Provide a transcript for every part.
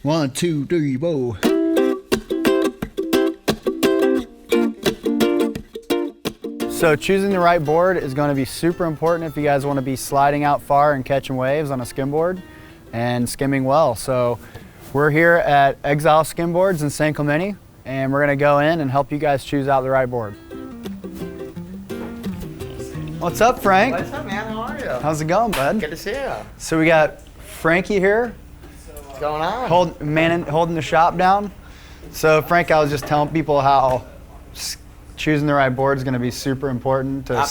1, 2, 3, whoa. So choosing the right board is going to be super important if you guys want to be sliding out far and catching waves on a skimboard and skimming well. So we're here at Exile Skimboards in San Clemente, and we're going to go in and help you guys choose out the right board. What's up, Frank? What's up, man? How are you? How's it going, bud? Good to see you. So we got Frankie here. What's going on? Holding the shop down. So Frank, I was just telling people how choosing the right board is going to be super important to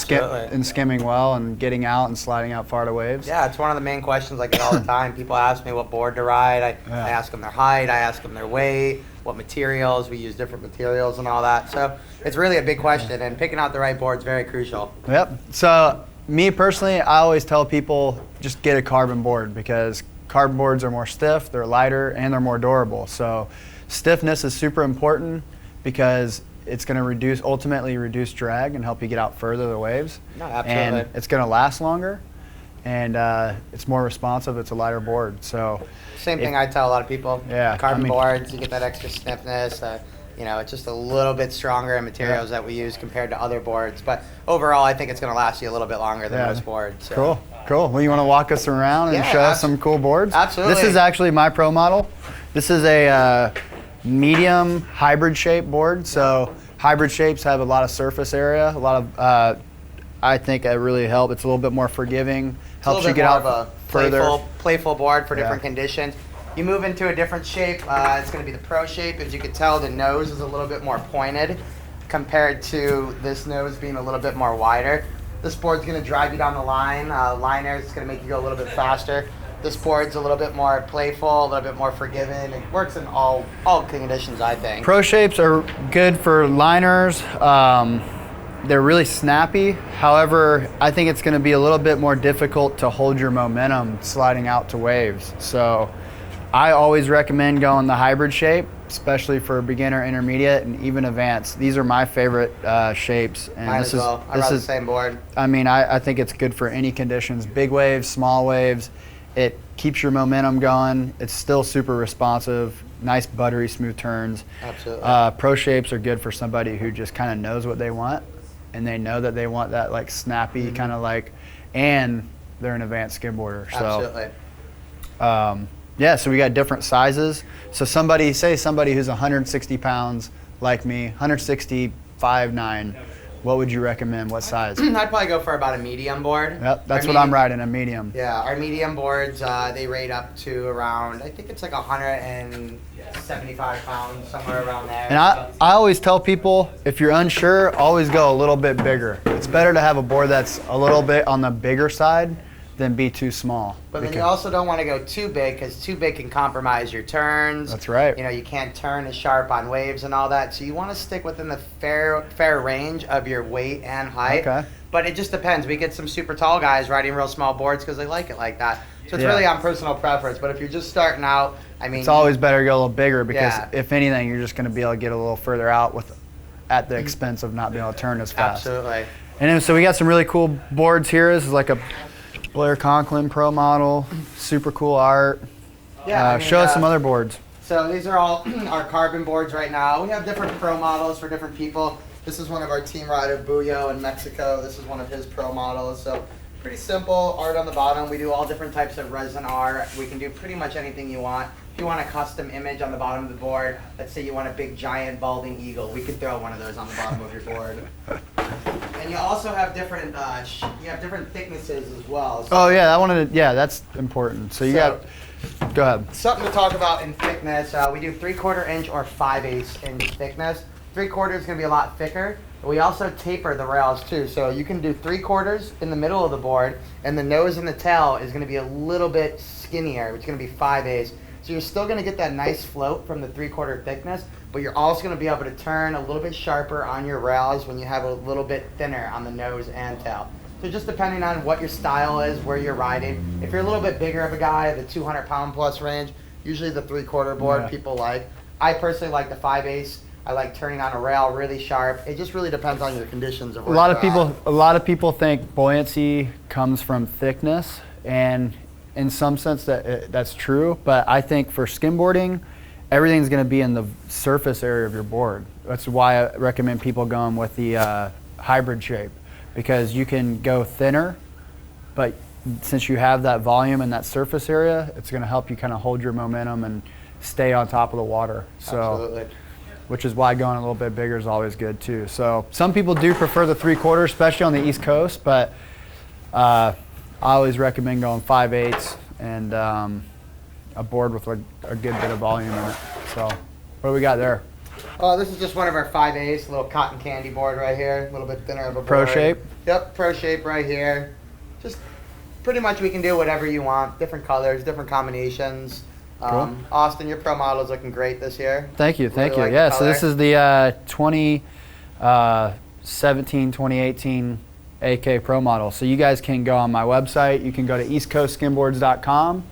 skimming well and getting out and sliding out far to waves. Yeah, it's one of the main questions I get all the time. People ask me what board to ride. I ask them their height. I ask them their weight, what materials. We use different materials and all that. So it's really a big question, and picking out the right board is very crucial. Yep. So me personally, I always tell people just get a carbon board because carbon boards are more stiff, they're lighter, and they're more durable. So stiffness is super important because it's going to ultimately reduce drag and help you get out further the waves. No, absolutely. And it's going to last longer, and it's more responsive. It's a lighter board. So same thing I tell a lot of people. Yeah, carbon boards, you get that extra stiffness. It's just a little bit stronger in materials that we use compared to other boards. But overall, I think it's going to last you a little bit longer than most boards. So. Cool. Well, you want to walk us around and show us some cool boards? Absolutely. This is actually my pro model. This is a medium hybrid shape board. So hybrid shapes have a lot of surface area, a lot of, I think it really helps. It's a little bit more forgiving, helps you get out further. Playful board for different conditions. You move into a different shape, it's going to be the pro shape. As you can tell, the nose is a little bit more pointed compared to this nose being a little bit more wider. This board's going to drive you down the line. Liners, it's going to make you go a little bit faster. This board's a little bit more playful, a little bit more forgiving. It works in all conditions, I think. Pro shapes are good for liners. They're really snappy. However, I think it's going to be a little bit more difficult to hold your momentum sliding out to waves. So I always recommend going the hybrid shape, especially for beginner, intermediate, and even advanced. These are my favorite shapes. And Mine as well. I ride the same board. I mean, I think it's good for any conditions. Big waves, small waves. It keeps your momentum going. It's still super responsive. Nice, buttery, smooth turns. Absolutely. Pro shapes are good for somebody who just kind of knows what they want, and they know that they want that like snappy kind of like, and they're an advanced skimboarder. Absolutely. So, yeah, so we got different sizes. So somebody who's 160 pounds like me, 165.9, what would you recommend? What size? I'd probably go for about a medium board. Yep, that's what I'm riding, a medium. Yeah, our medium boards, they rate up to around, I think it's like 175 pounds, somewhere around there. And I always tell people, if you're unsure, always go a little bit bigger. It's better to have a board that's a little bit on the bigger side than be too small. But then you also don't want to go too big because too big can compromise your turns. That's right. You know, you can't turn as sharp on waves and all that. So you want to stick within the fair range of your weight and height. Okay. But it just depends. We get some super tall guys riding real small boards because they like it like that. So it's really on personal preference. But if you're just starting out, I mean, it's always better to go a little bigger because if anything, you're just going to be able to get a little further out at the expense of not being able to turn as fast. Absolutely. And then, so we got some really cool boards here. This is like a Blair Conklin Pro model, super cool art. Yeah, show us some other boards. So these are all our carbon boards right now. We have different pro models for different people. This is one of our team rider, Buyo in Mexico. This is one of his pro models. So pretty simple art on the bottom. We do all different types of resin art. We can do pretty much anything you want. If you want a custom image on the bottom of the board, let's say you want a big giant balding eagle, we could throw one of those on the bottom of your board. And you also have different thicknesses as well. So that's important. So go ahead. Something to talk about in thickness. We do 3/4 inch or 5/8 inch thickness. 3/4 is going to be a lot thicker. We also taper the rails too, so you can do 3/4 in the middle of the board, and the nose and the tail is going to be a little bit skinnier, which is going to be 5/8. So you're still going to get that nice float from the 3/4 thickness, but you're also going to be able to turn a little bit sharper on your rails when you have a little bit thinner on the nose and tail. So just depending on what your style is, where you're riding. If you're a little bit bigger of a guy, the 200-pound plus range, usually the 3/4 board people like. I personally like the 5/8. I like turning on a rail really sharp. It just really depends on your conditions of where a lot of people think buoyancy comes from thickness, and in some sense that's true, but I think for skimboarding, everything's going to be in the surface area of your board. That's why I recommend people going with the hybrid shape, because you can go thinner, but since you have that volume and that surface area, it's going to help you kind of hold your momentum and stay on top of the water. So, absolutely. Which is why going a little bit bigger is always good too. So some people do prefer the 3/4, especially on the East Coast, but I always recommend going 5/8 and a board with a good bit of volume in it. So what do we got there? Oh, this is just one of our 5/8, a little cotton candy board right here, a little bit thinner of a board. Pro shape? Yep, pro shape right here. Just pretty much we can do whatever you want, different colors, different combinations. Cool. Austin, your pro model is looking great this year. Thank you, thank you. Like Yeah, so this is the 2017, 2018 AK Pro model. So you guys can go on my website. You can go to eastcoastskimboards.com,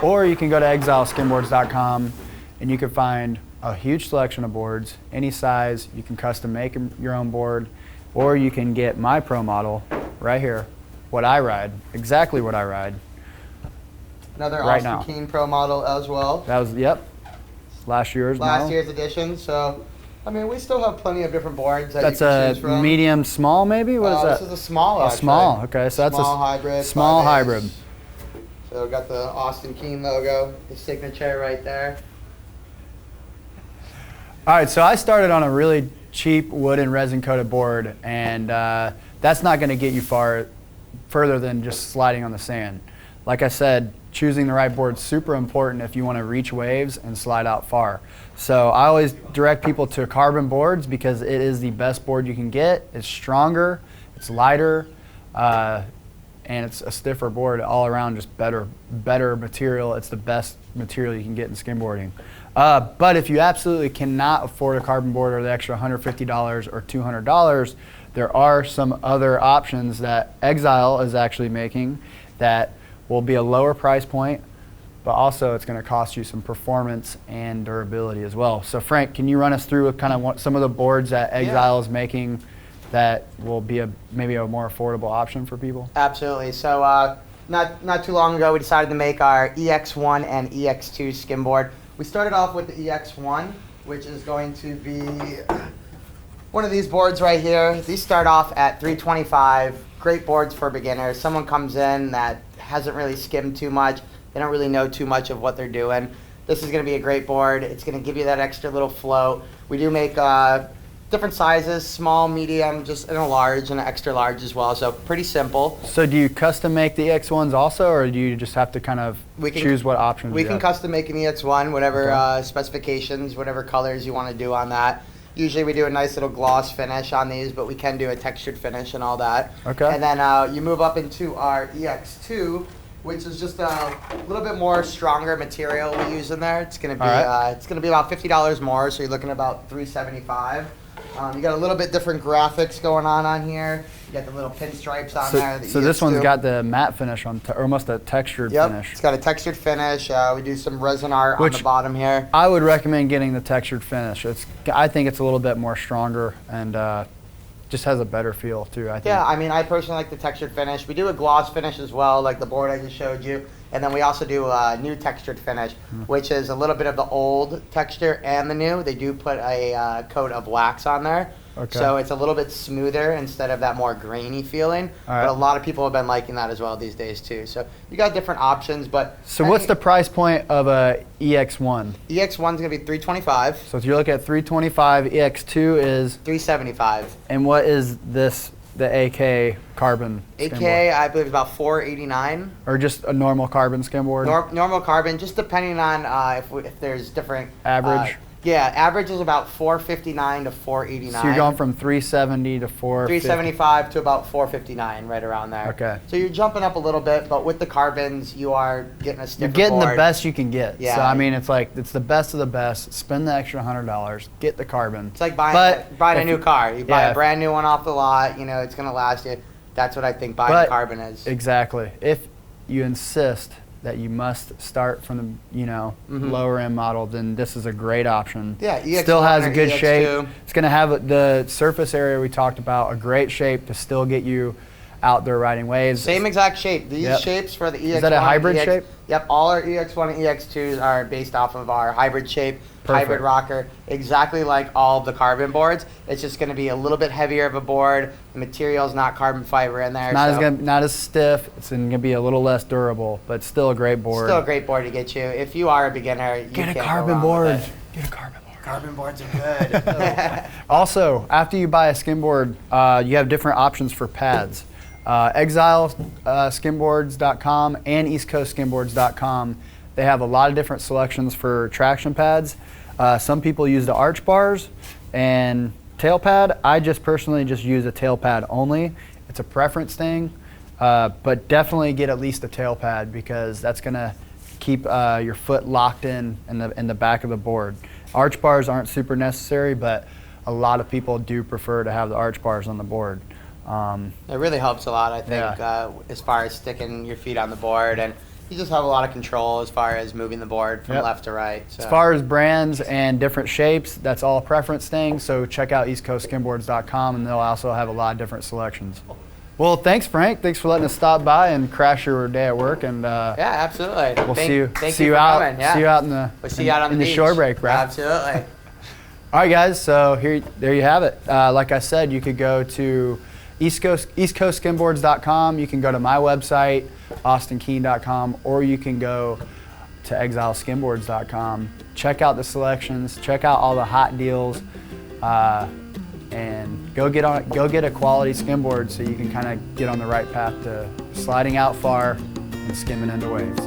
or you can go to exileskimboards.com, and you can find a huge selection of boards, any size. You can custom make your own board, or you can get my pro model right here, what I ride, exactly what I ride. Another right Austin now. Keen Pro model as well. That was, yep, last year's model. Last year's edition. So, I mean, we still have plenty of different boards that That's you can a choose from. medium small, maybe? What is that? This is a small, A actually. small, okay, so that's small a hybrid. small 5/8. hybrid. So we've got the Austin Keen logo, the signature right there. All right, so I started on a really cheap wood and resin coated board, and that's not going to get you further than just sliding on the sand. Like I said, choosing the right board is super important if you want to reach waves and slide out far. So I always direct people to carbon boards because it is the best board you can get. It's stronger, it's lighter, and it's a stiffer board all around, just better material. It's the best material you can get in skimboarding. But if you absolutely cannot afford a carbon board or the extra $150 or $200, there are some other options that Exile is actually making that will be a lower price point, but also it's going to cost you some performance and durability as well. So Frank, can you run us through kind of some of the boards that Exile is making that will be maybe a more affordable option for people? Absolutely. So not too long ago, we decided to make our EX1 and EX2 skimboard. We started off with the EX1, which is going to be one of these boards right here. These start off at $325. Great boards for beginners. Someone comes in that hasn't really skimmed too much. They don't really know too much of what they're doing. This is going to be a great board. It's going to give you that extra little float. We do make different sizes, small, medium, just in a large and an extra large as well. So pretty simple. So do you custom make the EX1s also, or do you just have to kind of choose what options We you can have? custom make an EX1, whatever Okay. specifications, whatever colors you want to do on that. Usually we do a nice little gloss finish on these, but we can do a textured finish and all that. Okay. And then you move up into our EX2, which is just a little bit more stronger material we use in there. It's gonna be it's gonna be about $50 more, so you're looking at about $375. You got a little bit different graphics going on here. You got the little pinstripes on there. So this one's got the matte finish on, or almost a textured finish. It's got a textured finish. We do some resin art on Which the bottom here. I would recommend getting the textured finish. I think it's a little bit more stronger and just has a better feel too, I think. Yeah, I mean, I personally like the textured finish. We do a gloss finish as well, like the board I just showed you. And then we also do a new textured finish, which is a little bit of the old texture and the new. They do put a coat of wax on there. Okay. So it's a little bit smoother instead of that more grainy feeling. All right. But a lot of people have been liking that as well these days too. So you got different options, but So what's the price point of a EX1? EX1's gonna be $325, So if you look at 325, EX2 is, $375. and what is this, the AK carbon AK, skimboard? I believe, is about $489. Or just a normal carbon skimboard? Normal carbon, just depending on if there's different Average? Yeah, average is about $459 to $489. So you're going from 370 to 450. $375 to about $459, right around there. Okay. So you're jumping up a little bit, but with the carbons, you are getting a stiffer You're getting the board. best you can get. Yeah. So I mean, it's like it's the best of the best. Spend the extra $100, get the carbon. It's like buying But a if new car. You buy yeah. a brand new one off the lot. You know it's gonna last you. That's what I think buying But carbon is. Exactly. If you insist that you must start from the lower end model, then this is a great option. Yeah, EX1 still has a or good EX2. shape. It's going to have the surface area we talked about, a great shape to still get you outdoor riding waves. Same exact shape. These Yep. shapes for the EX1. Is that a hybrid EX, shape? Yep, all our EX1 and EX2s are based off of our hybrid shape, Perfect. hybrid rocker, exactly like all of the carbon boards. It's just going to be a little bit heavier of a board. The material's not carbon fiber in there. Not as stiff. It's going to be a little less durable, but still a great board. Still a great board to get you. If you are a beginner, you Get a can't go carbon wrong board. with it. Get a carbon board. Carbon boards are good. Also, after you buy a skimboard, you have different options for pads. Exile skimboards.com and East Coast skimboards.com. They have a lot of different selections for traction pads. Some people use the arch bars and tail pad. I just personally just use a tail pad only. It's a preference thing, but definitely get at least a tail pad because that's gonna keep your foot locked in the back of the board. Arch bars aren't super necessary, but a lot of people do prefer to have the arch bars on the board. It really helps a lot, I think, as far as sticking your feet on the board, and you just have a lot of control as far as moving the board from left to right. So. As far as brands and different shapes, that's all a preference thing, so check out eastcoastskimboards.com and they'll also have a lot of different selections. Well, thanks, Frank. Thanks for letting us stop by and crash your day at work. And yeah, absolutely. We'll see you for out. Coming, yeah. See you out in the We'll see you out on in the the beach. shore break, right? Absolutely. All right, guys. So there you have it. Like I said, you could go to eastcoastskimboards.com. You can go to my website, austinkeen.com, or you can go to exileskimboards.com. Check out the selections. Check out all the hot deals. And go get a quality skimboard so you can kind of get on the right path to sliding out far and skimming into waves.